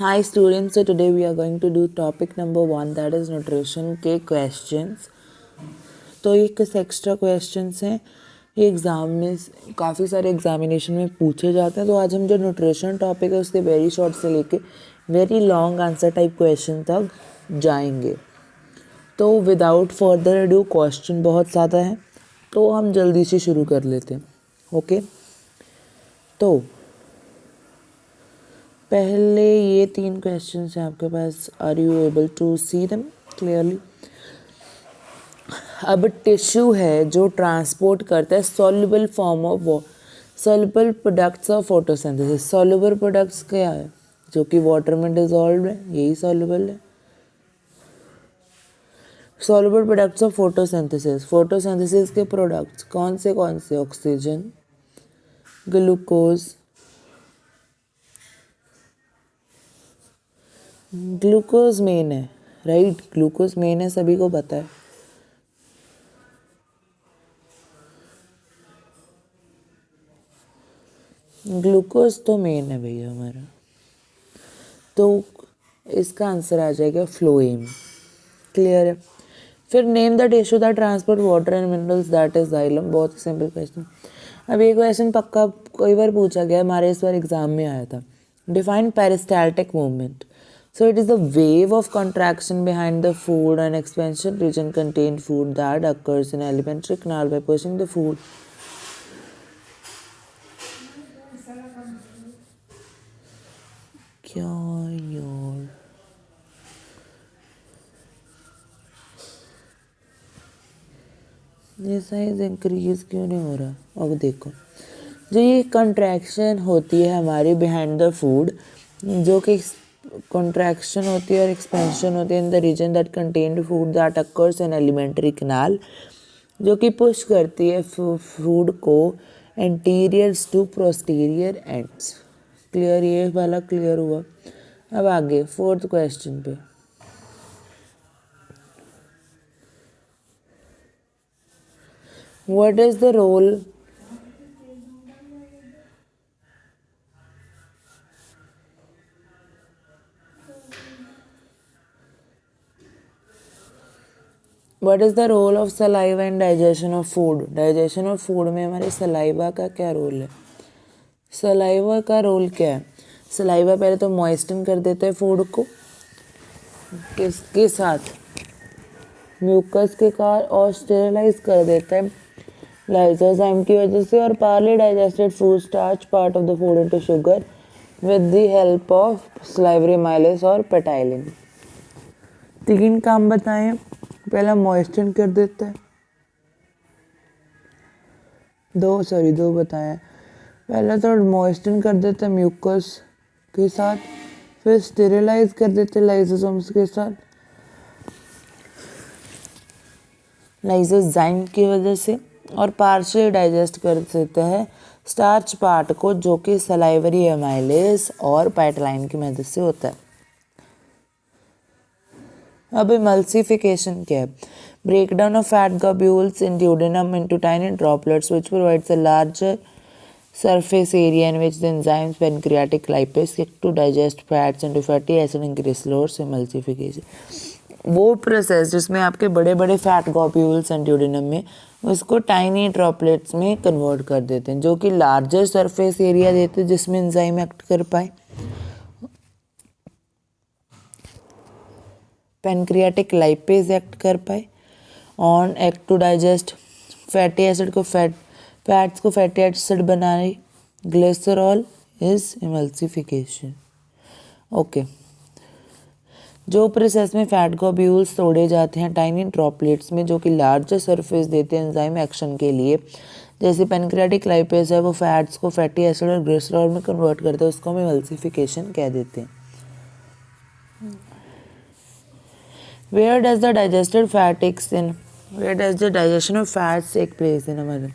Hi students, so today we are going to do topic number 1, that is nutrition के questions. तो ये कुछ extra questions हैं, ये एग्ज़ाम में काफ़ी सारे एग्जामिनेशन में पूछे जाते हैं. तो आज हम जो न्यूट्रिशन टॉपिक है उसके वेरी शॉर्ट से लेके very long answer type question तक जाएंगे. तो विदाउट फर्दर अडू, क्वेश्चन बहुत ज़्यादा हैं तो हम जल्दी से शुरू कर लेते हैं. ओके, तो पहले ये 3 क्वेश्चंस हैं आपके पास. Are you able to see them clearly? अब टिश्यू है जो ट्रांसपोर्ट करता है soluble form of soluble products of photosynthesis. Soluble products क्या है? जो कि वाटर में डिजॉल्व है, यही सॉल्युबल है. Soluble products of photosynthesis, photosynthesis के प्रोडक्ट्स कौन से? ऑक्सीजन, ग्लूकोज, ग्लूकोज मेन है, राइट. ग्लूकोज मेन है, सभी को पता है. ग्लूकोज तो मेन है भैया हमारा. तो इसका आंसर आ जाएगा फ्लोएम. क्लियर है. फिर name the tissue that transport water and minerals, that is xylem. बहुत सिंपल क्वेश्चन. अब ये क्वेश्चन पक्का कई बार पूछा गया, हमारे इस बार एग्जाम में आया था. Define peristaltic movement. So it is the wave of contraction behind the food and expansion region contained food that occurs in alimentary canal by pushing the food. क्या यार, ये साइज इंक्रीज क्यों नहीं हो रहा? अब देखो, जो ये कंट्रैक्शन होती है हमारी बिहाइंड द फूड, जो कि कॉन्ट्रैक्शन होती है और एक्सपेंशन होती है in the region that contained food that occurs in alimentary canal, जो कि पुश करती है फूड को anteriors to posterior ends. Clear? ये वाला क्लियर हुआ. अब आगे 4th क्वेश्चन पे. What is the role What is the role of saliva in digestion of food? Digestion of food में हमारे सलाइवा का क्या रोल है? सलाइवा का रोल क्या है? सलाइवा पहले तो मॉइस्टन कर देता है फूड को, किसके साथ? म्यूकस के साथ, और स्टेरलाइज कर देता है लाइसोजाइम की वजह से. और Parly digested food starch part of the food into sugar with the help of salivary mileage और पेटाइलिन. 3 काम बताएं. पहला मॉइस्चर कर देता है, दो बताया. पहला तो मॉइस्चर कर देता है म्यूकस के साथ, फिर स्टेरिलाइज कर देते हैं लाइसोसोम्स के साथ, लाइसोजाइम की वजह से, और पार्शियल डाइजेस्ट कर देता है स्टार्च पार्ट को, जो कि सलाइवरी एमाइलेज और पेटाइलिन की मदद से होता है. अब इमल्सिफिकेशन क्या है? Breakdown of fat globules in duodenum into tiny droplets which provides a larger surface area in which the enzymes pancreatic lipase act to digest fats into fatty acid and glycerols. Emulsification वो process जिसमें आपके बड़े बड़े fat globules and duodenum में उसको tiny droplets में convert कर देते हैं, जो कि लार्जर सरफेस एरिया देते हैं जिसमें एंजाइम एक्ट कर पाए. पेनक्रियाटिक लाइपेज एक्ट कर पाए on act to digest fatty acid को फैट्स को फैटी एसिड बनाए. Glycerol is emulsification. ओके, जो प्रोसेस में फैट ग्लोब्यूल्स तोड़े जाते हैं टाइनी ड्रॉपलेट्स में, जो कि लार्जर सरफेस देते हैं एंजाइम एक्शन के लिए, जैसे पेनक्रियाटिक लाइपेज है वो फैट्स को फैटी एसिड और ग्लिसरॉल में कन्वर्ट करते हैं, उसको हम इमल्सिफिकेशन कह देते हैं. Where does the digested fat takes in? Where does the digestion of fats take place in हमारे?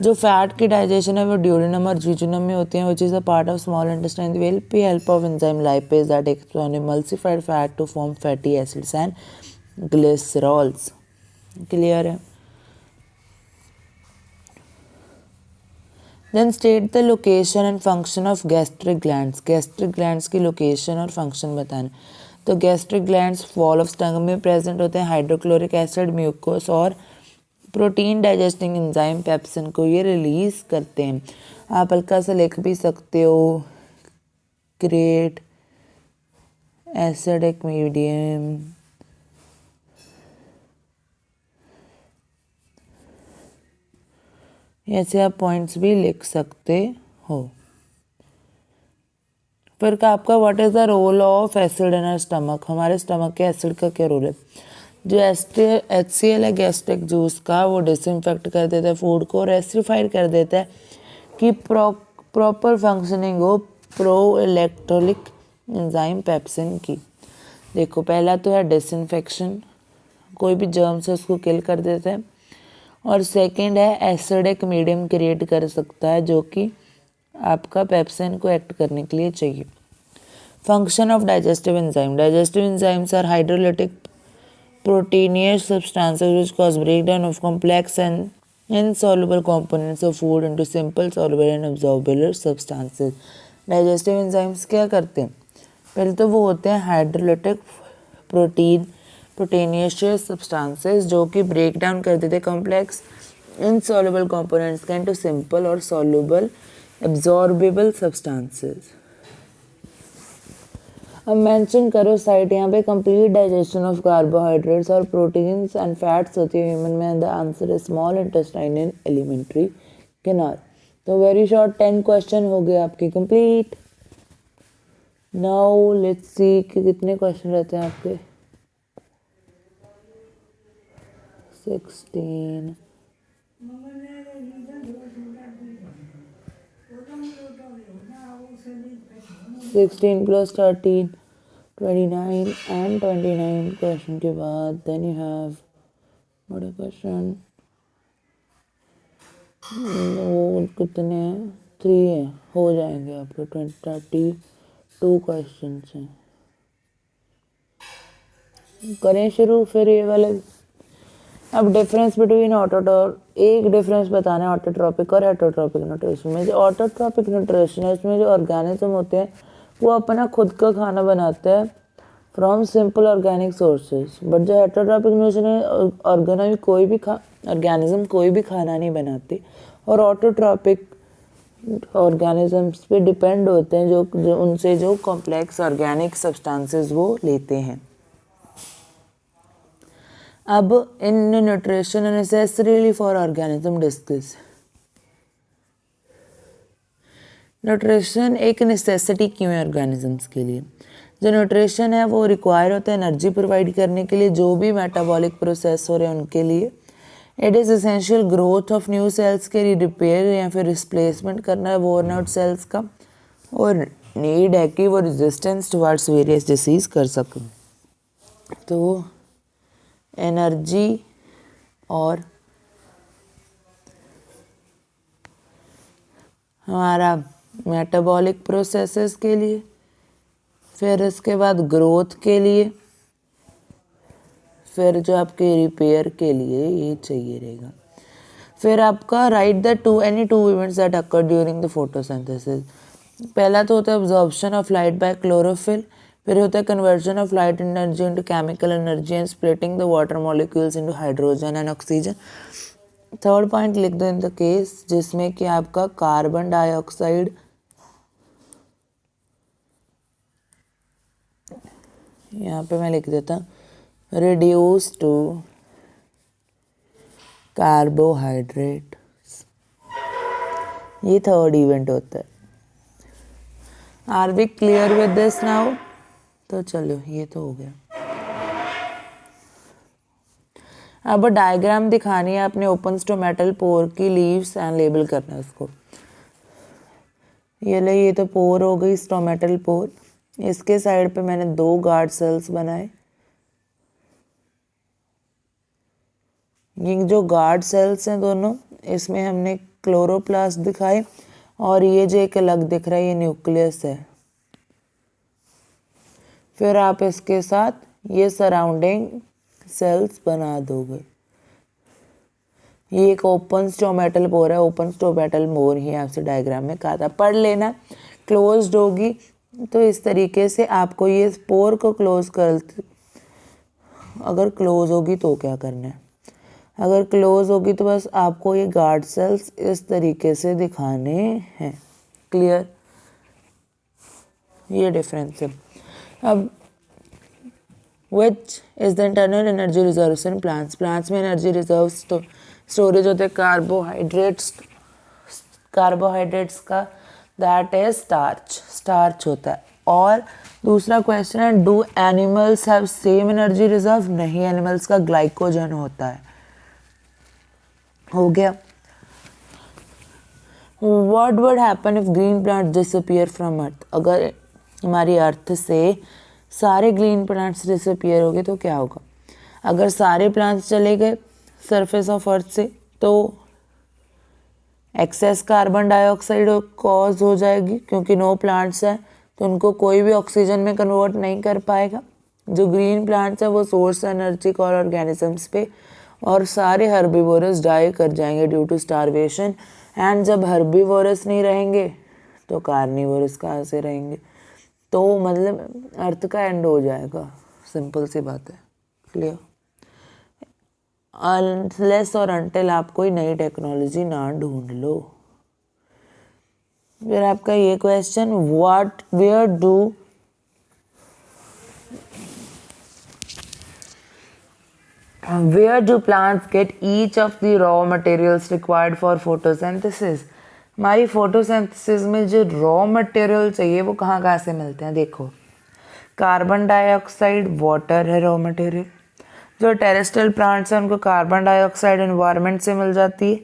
जो फैट की डाइजेशन है वो ड्यूडेनम और जीजुनम में होती है, which is a part of small intestine with the help of enzyme lipase that takes on emulsified fat to form fatty acids and glycerols. Clear है? Then state the location and function of gastric glands. Gastric glands की location और function बताना। तो gastric glands wall of stomach में present होते हैं। Hydrochloric acid, mucus और protein digesting enzyme pepsin को ये रिलीज करते हैं। आप हल्का सा लिख भी सकते हो, क्रिएट एसिडिक मीडियम, ऐसे आप पॉइंट्स भी लिख सकते हो। फिर का आपका what is the role of acid in our stomach. हमारे स्टमक के एसिड का क्या रोल है। जो HCl है गैस्ट्रिक जूस का, वो डिसइंफेक्ट कर देता है फूड को और एसिडिफाइड कर देता है कि प्रॉपर फंक्शनिंग हो प्रो इलेक्ट्रोलिक एंजाइम पेप्सिन की। देखो पहला तो है डिसइंफेक्शन, कोई भी जर्म्स है उसको किल कर देता है। और सेकंड है एसिडिक मीडियम क्रिएट कर सकता है जो कि आपका पेप्सिन को एक्ट करने के लिए चाहिए। Function of digestive enzyme. Digestive enzymes are hydrolytic proteinous substances which cause breakdown of complex and insoluble components of food into simple soluble and absorbable substances. Digestive enzymes क्या करते हैं। पहले तो वो होते हैं हाइड्रोलिटिक प्रोटीनियस सब्सटेंसेस जो कि ब्रेक डाउन कर देते हैं कॉम्प्लेक्स इनसॉल्युबल कंपोनेंट्स का इनटू सिंपल और सॉल्युबल एब्जॉर्बेबल सब्सटेंसेस। अब मेंशन करो साइट यहाँ पे कंप्लीट डाइजेशन ऑफ कार्बोहाइड्रेट्स और प्रोटीन्स एंड फैट्स होती है ह्यूमन में। The answer is small intestine in alimentary canal. तो वेरी शॉर्ट 10 क्वेश्चन हो गए आपके कंप्लीट। नाउ लेट्स सी कि कितने क्वेश्चन रहते हैं आपके। 16 + 13 29 and 29 क्वेश्चन के बाद देन यू हैव बड़े क्वेश्चन। वो कितने 3 हैं, हो जाएंगे आपके 32 क्वेश्चन हैं। करें शुरू फिर ये वाले। अब डिफरेंस बिटवीन ऑटोट्रॉपिक, एक डिफरेंस बताना है ऑटोट्रॉपिक और हेटरोट्रॉपिक न्यूट्रिशन में। जो ऑटोट्रॉपिक न्यूट्रिशन है इसमें जो ऑर्गेनिज्म होते हैं वो अपना खुद का खाना बनाते हैं from simple organic sources. But जो हेटरोट्रॉपिक न्यूट्रिशन है ऑर्गेनिज्म कोई भी खाना नहीं बनाते और ऑटोट्रॉपिक ऑर्गेनिजम्स पे डिपेंड होते हैं जो उनसे जो कॉम्प्लेक्स ऑर्गेनिक सब्सटेंसेस वो लेते हैं। अब in nutrition necessarily for organism discuss. Nutrition एक नेसेसिटी क्यों है ऑर्गेनिजम्स के लिए। जो न्यूट्रिशन है वो रिक्वायर होता है एनर्जी प्रोवाइड करने के लिए जो भी मेटाबॉलिक प्रोसेस हो रहे हैं उनके लिए। It is essential growth of new sales के लिए, रिपेयर या फिर रिप्लेसमेंट करना है वोर्न आउट सेल्स का, और नीड है कि वो रेजिस्टेंस टुवर्ड्स वेरियस डिसीज कर सकें। तो एनर्जी और हमारा मेटाबॉलिक प्रोसेसेस के लिए, फिर इसके बाद ग्रोथ के लिए, फिर जो आपके रिपेयर के लिए ये चाहिए रहेगा। फिर आपका right the any two events that occur during the photosynthesis. पहला तो होता है absorption of light by chlorophyll, फिर होता है conversion of light energy into chemical energy and splitting the water molecules into hydrogen and oxygen. Third point लिख दो in the case जिसमें कि आपका कार्बन डाइऑक्साइड यहाँ पे मैं लिख देता रिड्यूस टू कार्बोहाइड्रेट, ये थर्ड इवेंट होता है। Are we clear with this now. तो चलो ये तो हो गया। अब डायग्राम दिखानी है आपने ओपन स्टोमेटल पोर की लीव्स एंड लेबल करना है उसको। ये तो पोर हो गई स्टोमेटल पोर। इसके साइड पे मैंने 2 गार्ड सेल्स बनाए। ये जो गार्ड सेल्स हैं दोनों, इसमें हमने क्लोरोप्लास्ट दिखाए और ये जो एक अलग दिख रहा है ये न्यूक्लियस है। फिर आप इसके साथ ये सराउंडिंग सेल्स बना दोगे। ये एक ओपन स्टोमेटल पोर है, ओपन स्टोमेटल पोर ही आपसे डायग्राम में कहा था, पढ़ लेना। क्लोज्ड होगी तो इस तरीके से आपको ये पोर को क्लोज कर, अगर क्लोज होगी तो क्या करना है, अगर क्लोज होगी तो बस आपको ये गार्ड सेल्स इस तरीके से दिखाने हैं। क्लियर, ये डिफरेंस है। अब which is the internal energy reserves in plants, plants में एनर्जी रिजर्व स्टोरेज होते हैं कार्बोहाइड्रेट्स, कार्बोहाइड्रेट्स का दैट इज स्टार्च, स्टार्च होता है। और दूसरा क्वेश्चन है do animals have same energy reserve, नहीं, एनिमल्स का ग्लाइकोजन होता है। हो गया। What would happen if green plant disappear from earth, अगर हमारी अर्थ से सारे ग्रीन प्लांट्स डिसअपियर हो गए तो क्या होगा। अगर सारे प्लांट्स चले गए सरफेस ऑफ अर्थ से तो एक्सेस कार्बन डाइऑक्साइड कॉज हो जाएगी, क्योंकि नो प्लांट्स है तो उनको कोई भी ऑक्सीजन में कन्वर्ट नहीं कर पाएगा। जो ग्रीन प्लांट्स है वो सोर्स एनर्जी और ऑर्गेनिजम्स पे, और सारे हर्बीवोरस डाई कर जाएंगे ड्यू टू स्टारवेशन। एंड जब हर्बीवोरस नहीं रहेंगे तो कार्निवोरस कहाँ से रहेंगे, तो मतलब अर्थ का एंड हो जाएगा, सिंपल सी बात है। क्लियर, अनलेस और अनटिल आप कोई नई टेक्नोलॉजी ना ढूंढ लो। फिर आपका ये question, what where do where do plants get each of the raw materials required for photosynthesis, हमारी फोटोसिंथेसिस में जो रॉ मटेरियल चाहिए वो कहाँ कहाँ से मिलते हैं। देखो, कार्बन डाइऑक्साइड, वाटर है रॉ मटेरियल। जो टेरेस्ट्रियल प्लांट्स हैं उनको कार्बन डाइऑक्साइड एनवायरनमेंट से मिल जाती है,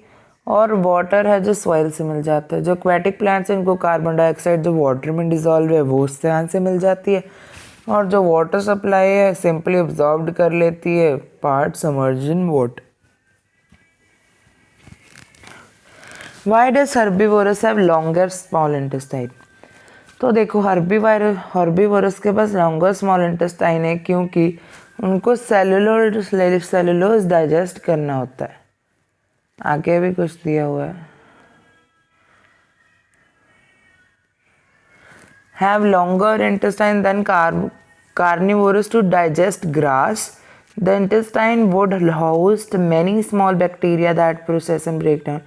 और वाटर है जो सॉइल से मिल जाता है। जो एक्वेटिक प्लांट्स हैं उनको कार्बन डाइऑक्साइड जो वाटर में डिजॉल्व है वो उससे यहाँ से मिल जाती है, और जो वाटर सप्लाई है सिंपली अब्जॉर्ब्ड कर लेती है part submerged in water. Why does herbivorous have longer small intestine, तो देखो हर्बीवोरस के पास लॉन्गर स्मॉल इंटेस्टाइन है क्योंकि उनको सेलुलोज डाइजेस्ट करना होता है। आगे भी कुछ दिया हुआ है, have longer intestine than carnivorous to digest grass. The intestine would host many small bacteria that process and break down.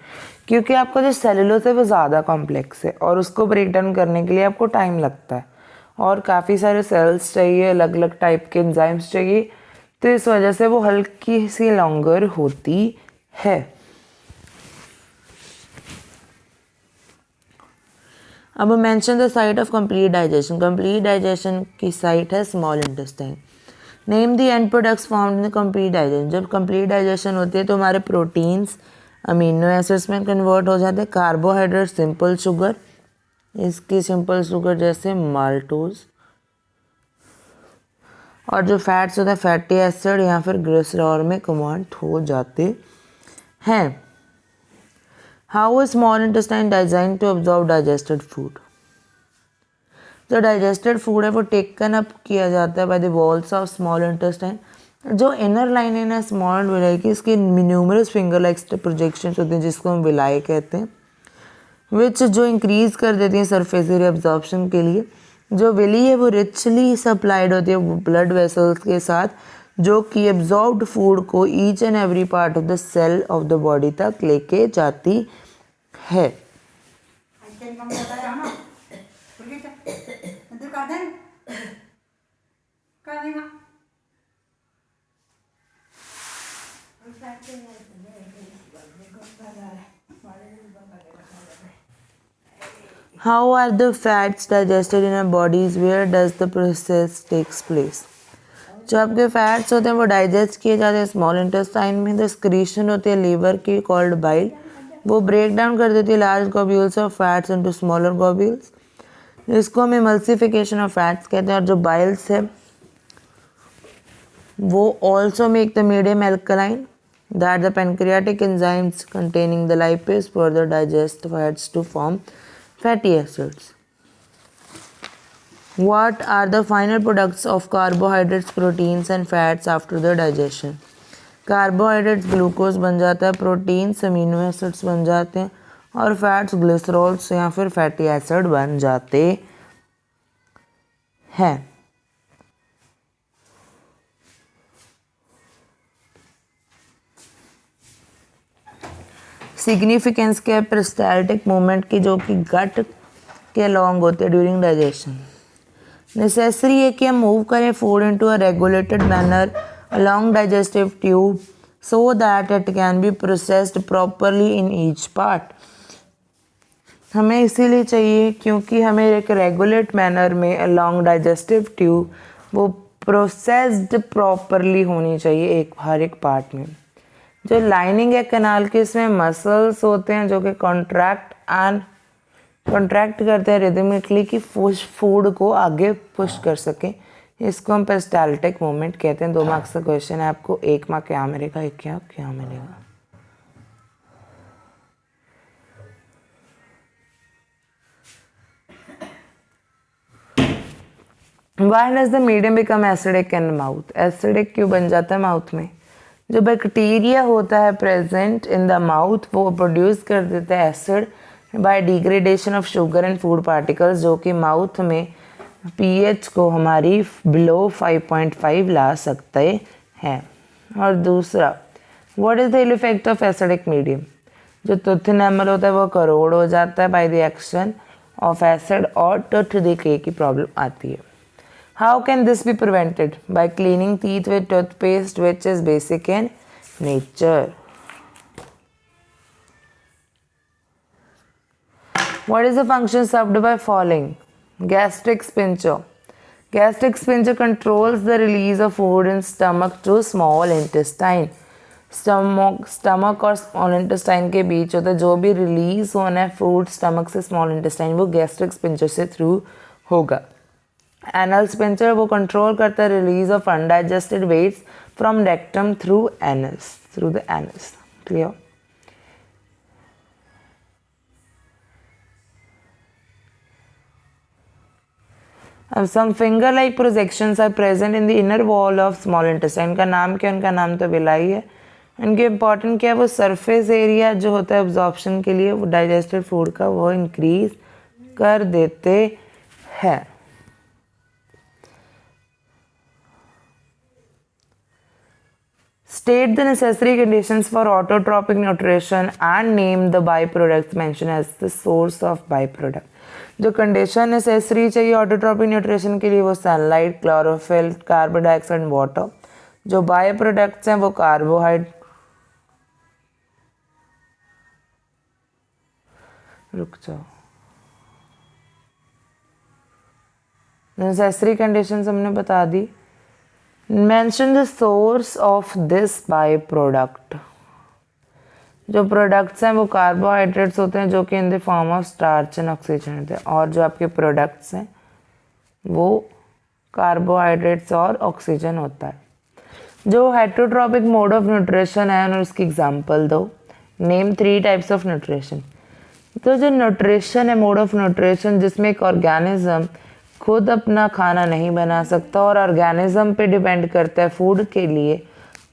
क्योंकि आपका जो सेलुलोज है वो ज़्यादा कॉम्प्लेक्स है और उसको ब्रेक डाउन करने के लिए आपको टाइम लगता है, और काफ़ी सारे सेल्स चाहिए, अलग अलग टाइप के एंजाइम्स चाहिए, तो इस वजह से वो हल्की सी लॉन्गर होती है। अब mention the site of complete digestion, complete digestion की साइट है small intestine. Name the end products formed in complete digestion, जब कंप्लीट डाइजेशन होती है तो हमारे प्रोटीन्स अमीनो एसिड्स में कन्वर्ट हो जाते हैं, कार्बोहाइड्रेट सिंपल शुगर, इसकी सिंपल शुगर जैसे माल्टोज, और जो फैट्स होते हैं फैटी एसिड या फिर ग्लिसरॉल में कन्वर्ट हो जाते हैं। How is small intestine design to absorb digested food, जो डाइजेस्टेड फूड है वो टेकन अप किया जाता है by the walls of small intestine. जो इनर लाइनिंग है स्मॉल विलाई की, इसकी न्यूमरस फिंगर लाइक प्रोजेक्शंस होती हैं जिसको हम विलाई कहते हैं, विच जो इंक्रीज कर देती हैं सरफेस एरिया एब्जॉर्प्शन के लिए। जो विली है वो रिचली सप्लाइड होती है ब्लड वेसल्स के साथ, जो कि एब्जॉर्ब्ड फूड को each and every part of the cell of the body तक लेके जाती है। How are the fats digested in our bodies? Where does the process takes place? जो आपके फैट्स होते हैं वो डाइजेस्ट किए जाते हैं स्मॉल इंटेस्टाइन में। द स्क्रीशन होती है लीवर की कॉल्ड बाइल, वो ब्रेक डाउन कर देती है large globules of fats into smaller globules, इसको हम इमल्सिफिकेशन ऑफ फैट्स कहते हैं। और जो बाइल्स है वो also make the medium alkaline that the pancreatic enzymes containing the lipase further digest fats to form fatty acids. What are the final products of carbohydrates, proteins and fats after the digestion? Carbohydrates glucose बन जाता है, proteins amino acids बन जाते हैं और fats glycerols या फिर fatty acid बन जाते हैं। सिग्निफिकेंस क्या है पेरिस्टाल्टिक मूवमेंट की, जो कि गट के अलॉन्ग होते हैं ड्यूरिंग डाइजेशन। नेसेसरी है कि हम मूव करें food into a regulated manner along digestive tube so that it can be processed properly in each part। हमें इसीलिए चाहिए क्योंकि हमें एक रेगुलेट मैनर में along digestive tube वो प्रोसेस्ड प्रॉपरली होनी चाहिए हर एक पार्ट में। जो लाइनिंग है कनाल की, इसमें मसल्स होते हैं जो कि कॉन्ट्रैक्ट करते हैं रिदमिकली कि फूड को आगे पुश कर सकें। इसको हम पेरिस्टाल्टिक मूवमेंट कहते हैं। 2 मार्क्स का क्वेश्चन है, आपको 1 मार्क क्या मिलेगा, एक क्या मिलेगा। Why does the medium become acidic in mouth? Acidic क्यों बन जाता है माउथ में? जो बैक्टीरिया होता है प्रेजेंट इन द माउथ वो प्रोड्यूस कर देता है acid by degradation of sugar and food particles, जो कि माउथ में पीएच को हमारी बिलो 5.5 ला सकते हैं। और दूसरा, what is the effect of acidic medium? जो टूथ एनामल होता है वो करोड़ हो जाता है by the action of acid और टूथ डिके की प्रॉब्लम आती है। How can this be prevented? Bye cleaning teeth with toothpaste which is basic in nature. What is the function served by falling? Gastric sphincter. Gastric sphincter controls the release of food in stomach to small intestine. Stomach और small intestine के बीच होता है, जो भी release होना है food stomach से स्मॉल इंटेस्टाइन वो गैस्ट्रिक स्पिंचर से थ्रू होगा। एनल स्पिंचर वो कंट्रोल करता है release of undigested wastes from rectum through the anus. Clear? Some finger-like projections are present in the inner wall of small intestine। का नाम क्या? उनका नाम तो विलाई है। इनके इम्पॉर्टेंट क्या है? वो सरफेस एरिया जो होता है एब्जॉर्प्शन के लिए वो डाइजेस्टेड फूड का वो इंक्रीज कर देते हैं। State the necessary conditions for autotrophic nutrition and name the byproducts mentioned as the source of byproduct। जो कंडीशन नेसेसरी चाहिए ऑटोट्रॉपिक न्यूट्रिशन के लिए वो sunlight, chlorophyll, carbon dioxide, water. जो बाय प्रोडक्ट्स हैं वो कार्बोहाइड्रेट, रुक जाओ, नेसेसरी कंडीशंस हमने बता दी। Mention the source of this by product. जो प्रोडक्ट्स हैं वो कार्बोहाइड्रेट्स होते हैं जो कि in the form of starch and oxygen होते हैं, और जो आपके प्रोडक्ट्स हैं वो कार्बोहाइड्रेट्स और ऑक्सीजन होता है। जो हेटरोट्रॉपिक मोड ऑफ न्यूट्रिशन है और उसकी एग्जांपल दो। Name 3 types of nutrition. तो जो न्यूट्रिशन है मोड ऑफ न्यूट्रिशन जिसमें एक ऑर्गेनिज्म खुद अपना खाना नहीं बना सकता और ऑर्गेनिज्म पे डिपेंड करता है फूड के लिए,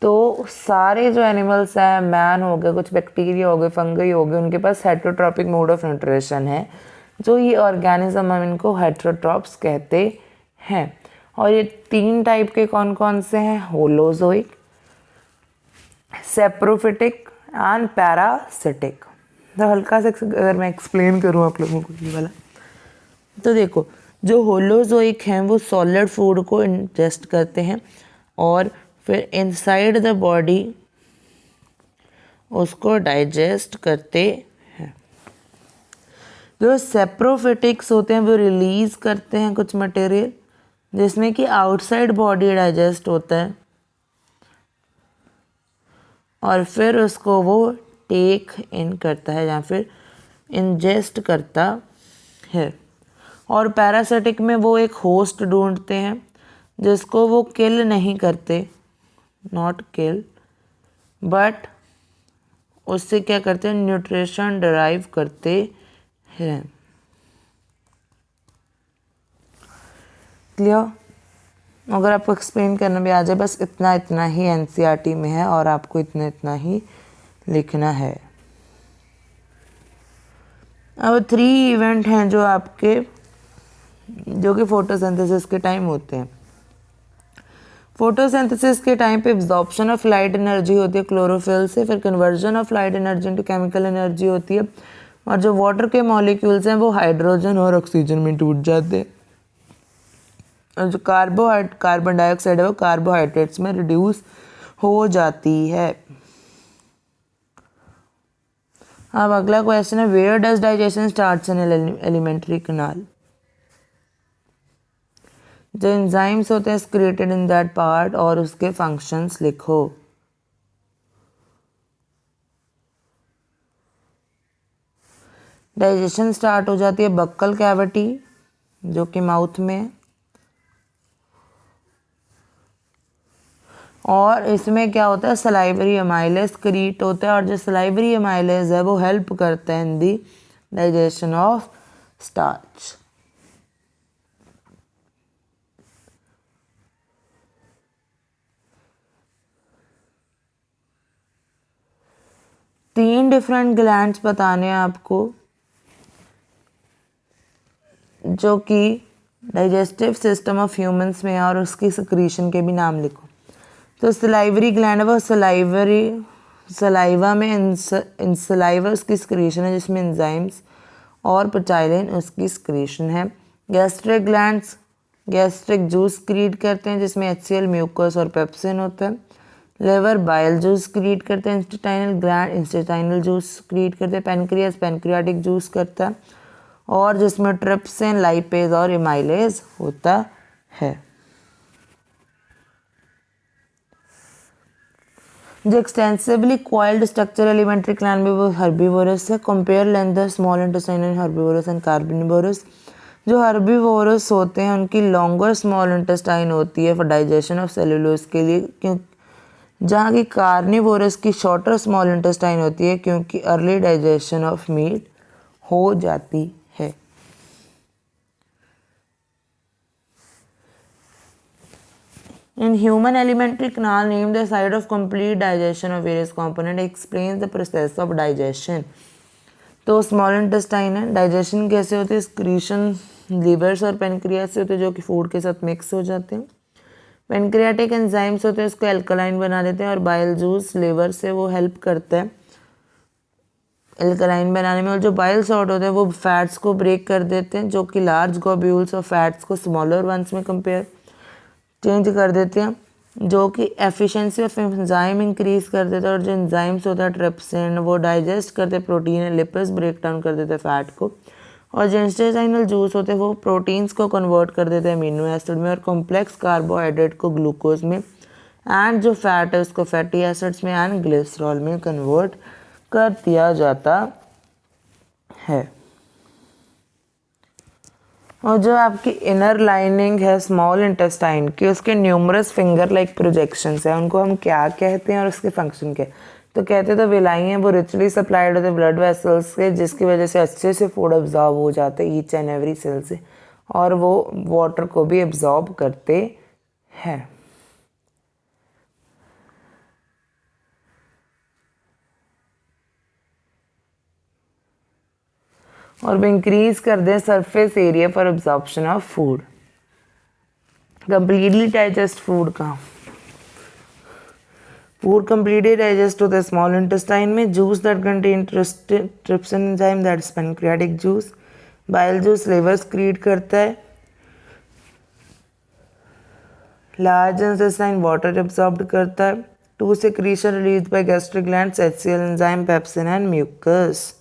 तो सारे जो एनिमल्स हैं, मैन हो गए, कुछ बैक्टीरिया हो गए, फंगी हो गए, उनके पास हेटरोट्रॉपिक मोड ऑफ न्यूट्रिशन है। जो ये ऑर्गेनिज्म हम इनको हेटरोट्रॉप्स कहते हैं। और ये 3 टाइप के कौन कौन से हैं? Holozoic, saprophytic and parasitic. तो हल्का सा अगर मैं एक्सप्लेन करूँ आप लोगों को ये वाला, तो देखो जो होलोजोइक हैं वो सॉलिड फूड को इंजेस्ट करते हैं और फिर इनसाइड द बॉडी उसको डाइजेस्ट करते हैं। जो सेप्रोफिटिक्स होते हैं वो रिलीज करते हैं कुछ मटेरियल जिसमें कि आउटसाइड बॉडी डाइजेस्ट होता है और फिर उसको वो टेक इन करता है या फिर इंजेस्ट करता है। और पैरासिटिक में वो एक होस्ट ढूंढते हैं जिसको वो किल नहीं करते, नॉट किल, बट उससे क्या करते हैं? न्यूट्रिशन डराइव करते हैं। क्लियर? अगर आपको एक्सप्लेन करना भी आ जाए, बस इतना इतना ही एनसीईआरटी में है और आपको इतना इतना ही लिखना है। अब 3 इवेंट हैं जो कि फोटोसिंथेसिस के टाइम होते हैं। फोटोसिंथेसिस के टाइम पे एब्जॉर्प्शन ऑफ लाइट एनर्जी होती है क्लोरोफिल से, फिर conversion of light energy into chemical energy होती है, और जो वाटर के मॉलिक्यूल्स हैं वो हाइड्रोजन और ऑक्सीजन में टूट जाते हैं, और जो कार्बन डाइऑक्साइड है वो कार्बोहाइड्रेट्स में रिड्यूस हो जाती है। अब अगला क्वेश्चन है, where does digestion starts in alimentary canal. जो एंजाइम्स होते हैं क्रिएटेड इन दैट पार्ट और उसके फंक्शंस लिखो। डाइजेशन स्टार्ट हो जाती है बक्कल कैविटी जो कि माउथ में है, और इसमें क्या होता है, सलाइवरी अमाइलेज क्रिएट होता है, और जो सलाइवरी अमाइलेज है वो हेल्प करता है इन दी डाइजेशन ऑफ स्टार्च। तीन डिफरेंट ग्लैंड्स बताने हैं आपको जो कि डाइजेस्टिव सिस्टम ऑफ ह्यूमंस में है, और उसकी सिक्रीशन के भी नाम लिखो। तो सलाइवरी ग्लैंड है वो सलाइवा में इन सलाइवा उसकी सिक्रीशन है जिसमें एंजाइम्स, और पटाइलिन उसकी सिक्रीशन है। Gastric glands gastric juice create करते हैं जिसमें HCl, म्यूकस और पेप्सिन होता है। लिवर बाइल जूस क्रिएट करते हैं। इंस्टेटाइनल ग्लैंड इंस्टेटाइनल जूस क्रिएट करते हैं। पेनक्रियास पेनक्रियाटिक जूस करता है, और जिसमें ट्रिप्सिन, लाइपेज और एमाइलेज होता है। जो एक्सटेंसिवली कॉइल्ड स्ट्रक्चर एलिमेंट्री क्लैन में वो हर्बीवोरस है। Compare length small intestine and herbivorous and carnivorous. जो हर्बीवोरस होते हैं उनकी लॉन्गर स्मॉल इंटेस्टाइन होती है फॉर डाइजेशन ऑफ सेलुलोज के लिए, जहाँ की कार्निवोरस की शॉर्टर स्मॉल इंटेस्टाइन होती है क्योंकि अर्ली डाइजेशन ऑफ मीट हो जाती है। In human alimentary canal, name the site of complete digestion of various component, explains the process of digestion। तो स्मॉल इंटेस्टाइन है, डाइजेशन कैसे होती है, स्क्रीशन लीवर्स और पेनक्रियास से होते हैं जो कि फूड के साथ मिक्स हो जाते हैं। पेनक्रियाटिक एंजाइम्स होते हैं उसको एल्कलाइन बना देते हैं, और बाइल जूस लीवर से वो हेल्प करता है एल्कलाइन बनाने में, और जो बाइल सॉल्ट होते हैं वो फैट्स को ब्रेक कर देते हैं जो कि लार्ज ग्लोब्यूल्स ऑफ फैट्स को स्मॉलर वंस में चेंज कर देते हैं, जो कि एफिशिएंसी ऑफ एंजाइम इंक्रीज कर देता है। और जो एंजाइम्स होता है ट्रिप्सिन वो डाइजेस्ट करते हैं protein and lipids break down कर देते हैं फैट को, और जो इंस्टेटाइनल जूस होते हैं वो प्रोटीन्स को कन्वर्ट कर देते हैं अमीनो एसिड में, और कॉम्प्लेक्स कार्बोहाइड्रेट को ग्लूकोज में, एंड जो फैट है उसको फैटी एसिड्स में एंड ग्लिसरॉल में कन्वर्ट कर दिया जाता है। और जो आपकी इनर लाइनिंग है स्मॉल इंटेस्टाइन की, उसके न्यूमरस फिंगर लाइक प्रोजेक्शंस है, उनको हम क्या कहते हैं और उसके फंक्शन क्या, तो कहते तो विलाई हैं वो रिचली सप्लाइड होते ब्लड वेसल्स से, जिसकी वजह से अच्छे से फूड एब्जॉर्ब हो जाते हैं ईच एंड एवरी सेल से, और वो वाटर को भी एब्जॉर्ब करते हैं। और वो इंक्रीज कर दें surface area for absorption of food. Completely digest food का फूड कंप्लीटली डाइजेस्ट होता है स्मॉल इंटेस्टाइन में। Juice that contain trypsin enzyme that is pancreatic juice. Bile juice levers create करता है। लार्ज इंटेस्टाइन वाटर एब्जॉर्ब करता है। 2 secretion released by gastric glands, HCl enzyme, pepsin and mucus।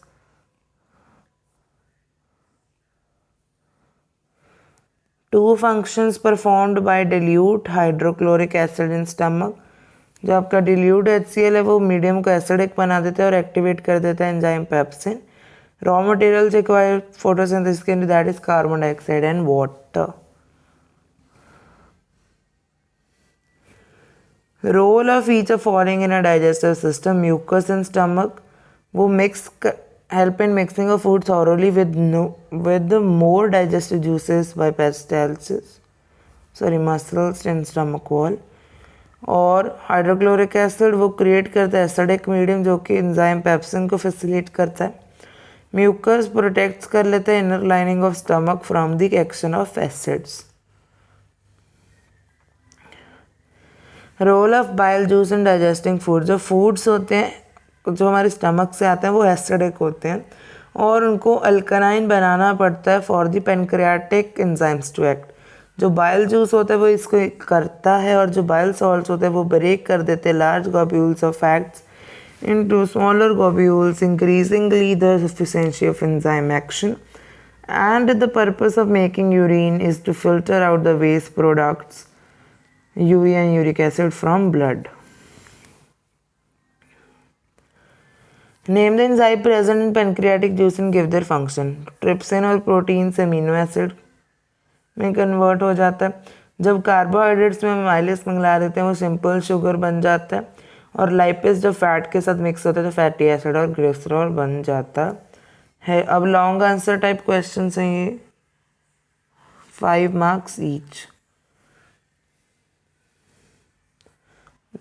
Two functions performed by dilute hydrochloric acid in stomach। जो आपका dilute HCl है वो medium को acidic बना देता है और एक्टिवेट कर देता है enzyme pepsin. Raw material required photosynthesis के लिए that is carbon dioxide and water. Role of each of following in a digestive system. Mucus in stomach वो help in mixing of food thoroughly with more digestive juices by peristalsis। Muscles and stomach wall. और hydrochloric acid वो create करता है acidic medium जो कि enzyme pepsin को facilitate करता है। म्यूकस प्रोटेक्ट्स कर लेते हैं inner lining of stomach from the action of acids. Role of bile juice in digesting food, जो फूड्स होते हैं जो हमारे स्टमक से आते हैं वो एसिडिक होते हैं और उनको अल्कलाइन बनाना पड़ता है for the pancreatic enzymes to act. जो बाइल जूस होता है वो इसको करता है और जो बाइल सॉल्ट्स होते हैं वो ब्रेक कर देते हैं large globules of fats into smaller globules, increasingly the efficiency of enzyme action. And the purpose of making urine is to filter out the waste products, urea and uric acid from blood. Name the enzyme present in pancreatic juice and give their function. Trypsin और protein से amino acid में convert हो जाता है। जब carbohydrates में mileage Mangla देते हैं वो सिंपल शुगर बन जाता है और लाइपेज जब फैट के साथ मिक्स होता है तो फैटी एसिड और ग्लिसरॉल बन जाता है। अब लॉन्ग आंसर टाइप क्वेश्चन हैं ये, 5 मार्क्स ईच।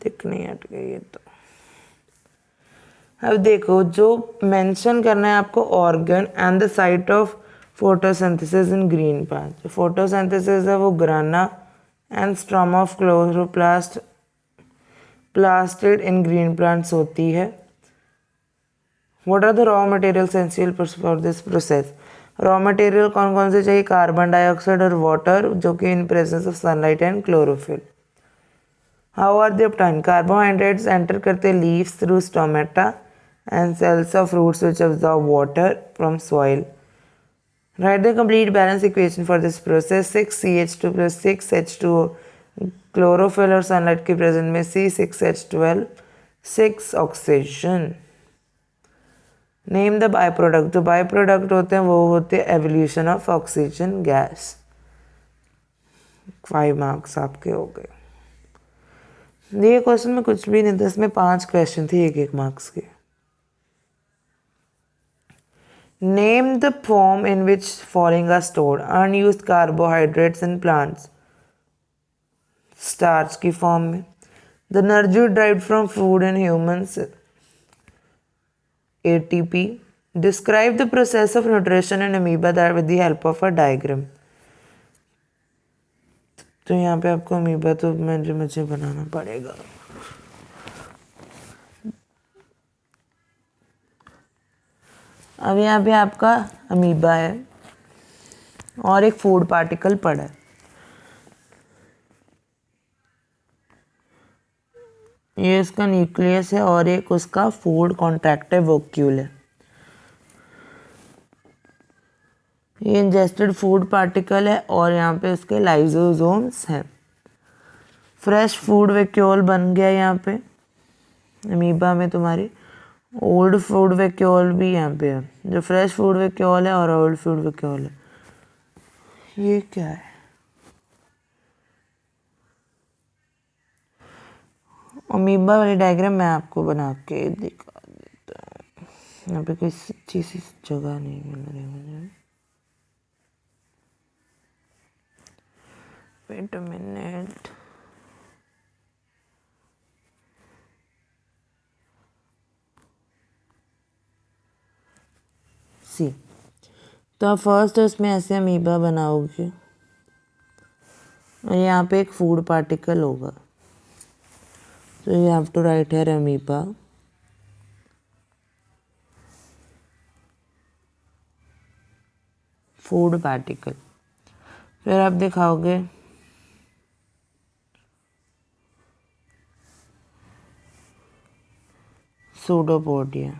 दिखने हट गई है तो अब देखो जो मेंशन करना है आपको organ and the site of photosynthesis in green plant. जो फोटोसिंथेसिस है वो grana and stroma of chloroplast plastid in green plants होती है। What are the raw material essential for this process. Raw material कौन कौन से चाहिए, कार्बन डाइऑक्साइड और वाटर जो कि in presence of sunlight and chlorophyll. How are they obtained, carbohydrates enter करते leaves through stomata and cells of fruits which absorb water from soil. Right the complete balance equation for this process. 6CH2 + 6H2O chlorophyll और sunlight के present में C6H12 6 oxygen. Name the by product, जो by product होते हैं वो होते हैं evolution of oxygen gas. 5 marks आपके हो गए। ये क्वेश्चन में कुछ भी नहीं था, इसमें 5 क्वेश्चन थे 1-1 मार्क्स के। Name the form in which following are stored. Unused carbohydrates in plants, starch की फॉर्म में। The energy derived from food in humans, ATP. Describe the process of nutrition in amoeba that with the help of a diagram. तो यहाँ पे आपको amoeba तो मुझे बनाना पड़ेगा। अब यहाँ पे आपका अमीबा है और एक फूड पार्टिकल पड़ा है। ये इसका न्यूक्लियस है और एक उसका फूड कॉन्ट्रैक्टिव वोक्यूल है। ये इंजेस्टेड फूड पार्टिकल है और यहाँ पे उसके लाइसोसोम्स हैं। फ्रेश फूड वैक्यूल बन गया यहाँ पे अमीबा में तुम्हारी। ओल्ड फूड वैक्यूल भी यहाँ पे है, जो फ्रेश फूड वैक्यूल है और ओल्ड फूड वैक्यूल है। ये क्या है, अमीबा वाली डायग्राम मैं आपको बना के दिखा देता हूँ। यहाँ पे कोई अच्छी सी जगह नहीं मिल रही मुझे। Wait a minute. सी तो आप फर्स्ट उसमें ऐसे अमीबा बनाओगे और यहाँ पे एक फूड पार्टिकल होगा। So you have to write here amoeba. Food particle. फिर आप दिखाओगे सूडोपोडिया।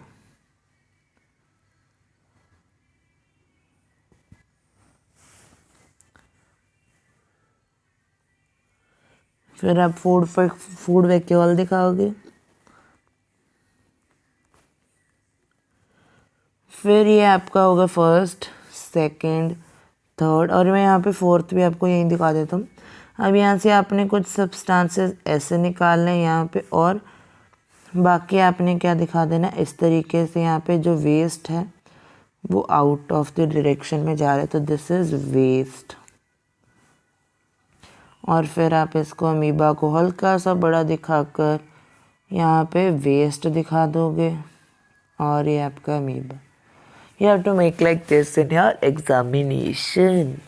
फिर आप फूड वैक्यूल दिखाओगे। फिर ये आपका होगा फर्स्ट, सेकंड, थर्ड और मैं यहाँ पे फोर्थ भी आपको यही दिखा देता हूँ। अब यहाँ से आपने कुछ सब्सटेंसेस ऐसे निकालने हैं यहाँ पे और बाकी आपने क्या दिखा देना इस तरीके से। यहाँ पे जो वेस्ट है वो आउट ऑफ द डायरेक्शन में जा रहा है तो दिस इज वेस्ट। और फिर आप इसको अमीबा को हल्का सा बड़ा दिखाकर यहाँ पे वेस्ट दिखा दोगे और ये आपका amoeba. You have to make like this in your examination.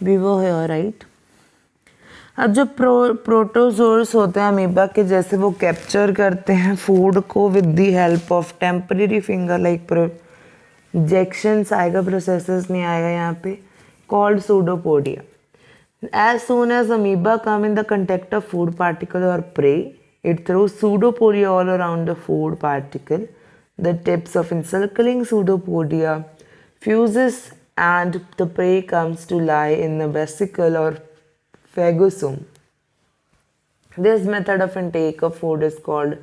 भी वो है राइट. अब जो प्रोटोजोर्स होते हैं अमीबा के जैसे वो कैप्चर करते हैं फूड को with the help of temporary finger like projections आएगा, प्रोसेसेस नहीं आएगा यहाँ पे, called pseudopodia. As soon as amoeba come in the contact of food particle or prey, it throws pseudopodia all around the food particle. The tips of encircling pseudopodia fuses and the prey comes to lie in the vesicle or phagosome. This method of intake of food is called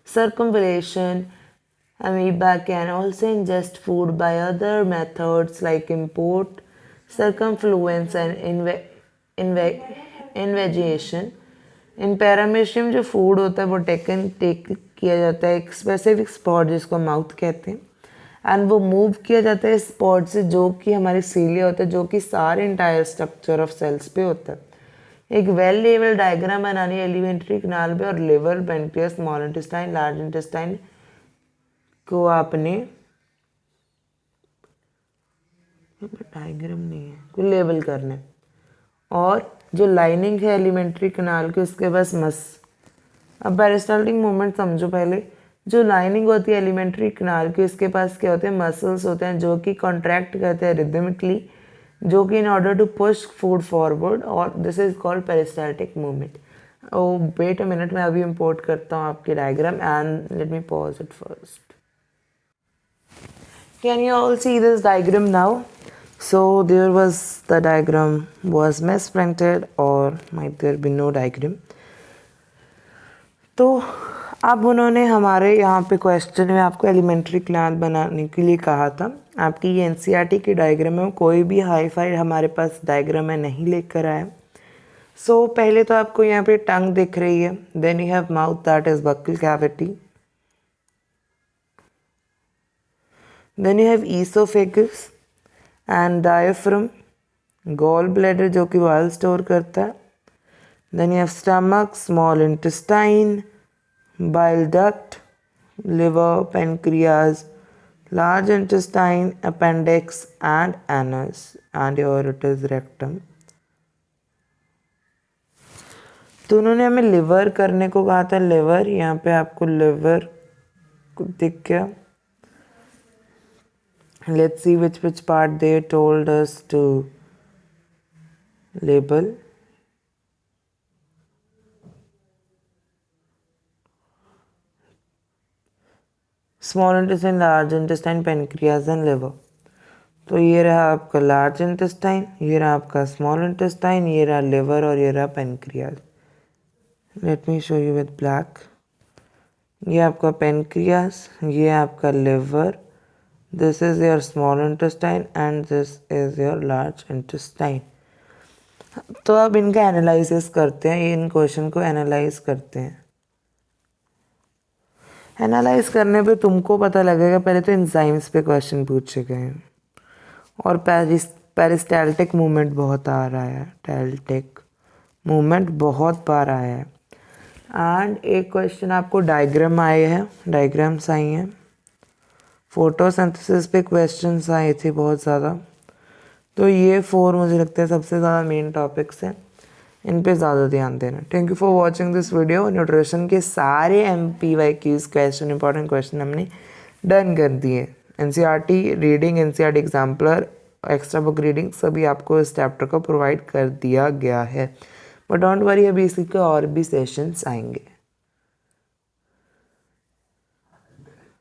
circumvallation. Amoeba can also ingest food by other methods like import, circumfluence and invagination. In paramecium जो food होता है वो take किया जाता है एक specific spot जिसको mouth कहते हैं, एंड वो मूव किया जाता है स्पॉट से जो कि हमारे सीलिया होता है, जो कि सारे इंटायर स्ट्रक्चर ऑफ सेल्स पे होता है. एक वेल लेवल डायग्राम बनानी है एलिमेंट्री कनाल पे, और liver, pancreas, small intestine, large intestine को आपने डायग्राम नहीं है कोई लेबल करना है. और जो लाइनिंग है एलिमेंट्री कनाल की उसके पास अब पेरिस्टाल्टिक मूवमेंट समझो पहले. जो लाइनिंग होती है एलिमेंट्री कनाल की उसके पास क्या होते हैं, मसल्स होते हैं जो कि कॉन्ट्रैक्ट करते हैं रिदमिकली, जो कि in order to push food forward, और this is called peristaltic movement. Oh wait a minute, मैं अभी इंपोर्ट करता हूँ आपकी diagram and let me pause it first. Can you all see this diagram now? So there was the diagram was misprinted or might there be no diagram. तो अब उन्होंने हमारे यहाँ पे क्वेश्चन में आपको एलिमेंट्री कनाल बनाने के लिए कहा था. आपकी ये एनसीईआरटी की डायग्राम है, कोई भी हाई फाई हमारे पास डायग्राम है नहीं लेकर आया. सो पहले तो आपको यहाँ पे टंग दिख रही है, then you have mouth that is buccal cavity, then you have oesophagus and diaphragm, gall bladder जो कि वाइल स्टोर करता है, then you have stomach, small intestine, bile duct, liver, pancreas, large intestine, appendix and anus, and your it is rectum. तो उन्होंने हमें liver करने को कहा था. लिवर, यहाँ पे आपको लिवर दिख गया. Let's see which part they told us to label. Small intestine, large intestine, pancreas and liver. तो ये रहा आपका लार्ज इंटेस्टाइन, ये रहा आपका स्मॉल इंटेस्टाइन, ये रहा लिवर और ये रहा pancreas. Let me show you with black. ये आपका पेनक्रियाज, ये आपका liver, this is your small intestine and this is your large intestine. तो अब इनका एनालिसिस करते हैं, इन क्वेश्चन को एनालाइज करते हैं. एनालाइज करने पे तुमको पता लगेगा पहले तो एंजाइम्स पे क्वेश्चन पूछे गए हैं, और पेरिस्टाल्टिक मूवमेंट बहुत आ रहा है, टैल्टिक मूवमेंट बहुत बार आया है. एंड एक क्वेश्चन आपको डायग्राम आए हैं, डायग्राम्स आई हैं. फोटोसिंथेसिस पे क्वेश्चंस आए थे बहुत ज़्यादा. तो ये 4 मुझे लगता है सबसे ज़्यादा मेन टॉपिक्स हैं, इन पे ज़्यादा ध्यान देना. Thank you for watching this video. Nutrition के सारे MPYQs क्वेश्चन, इंपॉर्टेंट क्वेश्चन हमने डन कर दिए. NCERT reading, NCERT exemplar, extra book reading सभी आपको इस चैप्टर को प्रोवाइड कर दिया गया है. बट डोंट वरी, अभी इसी के और भी सेशंस आएंगे.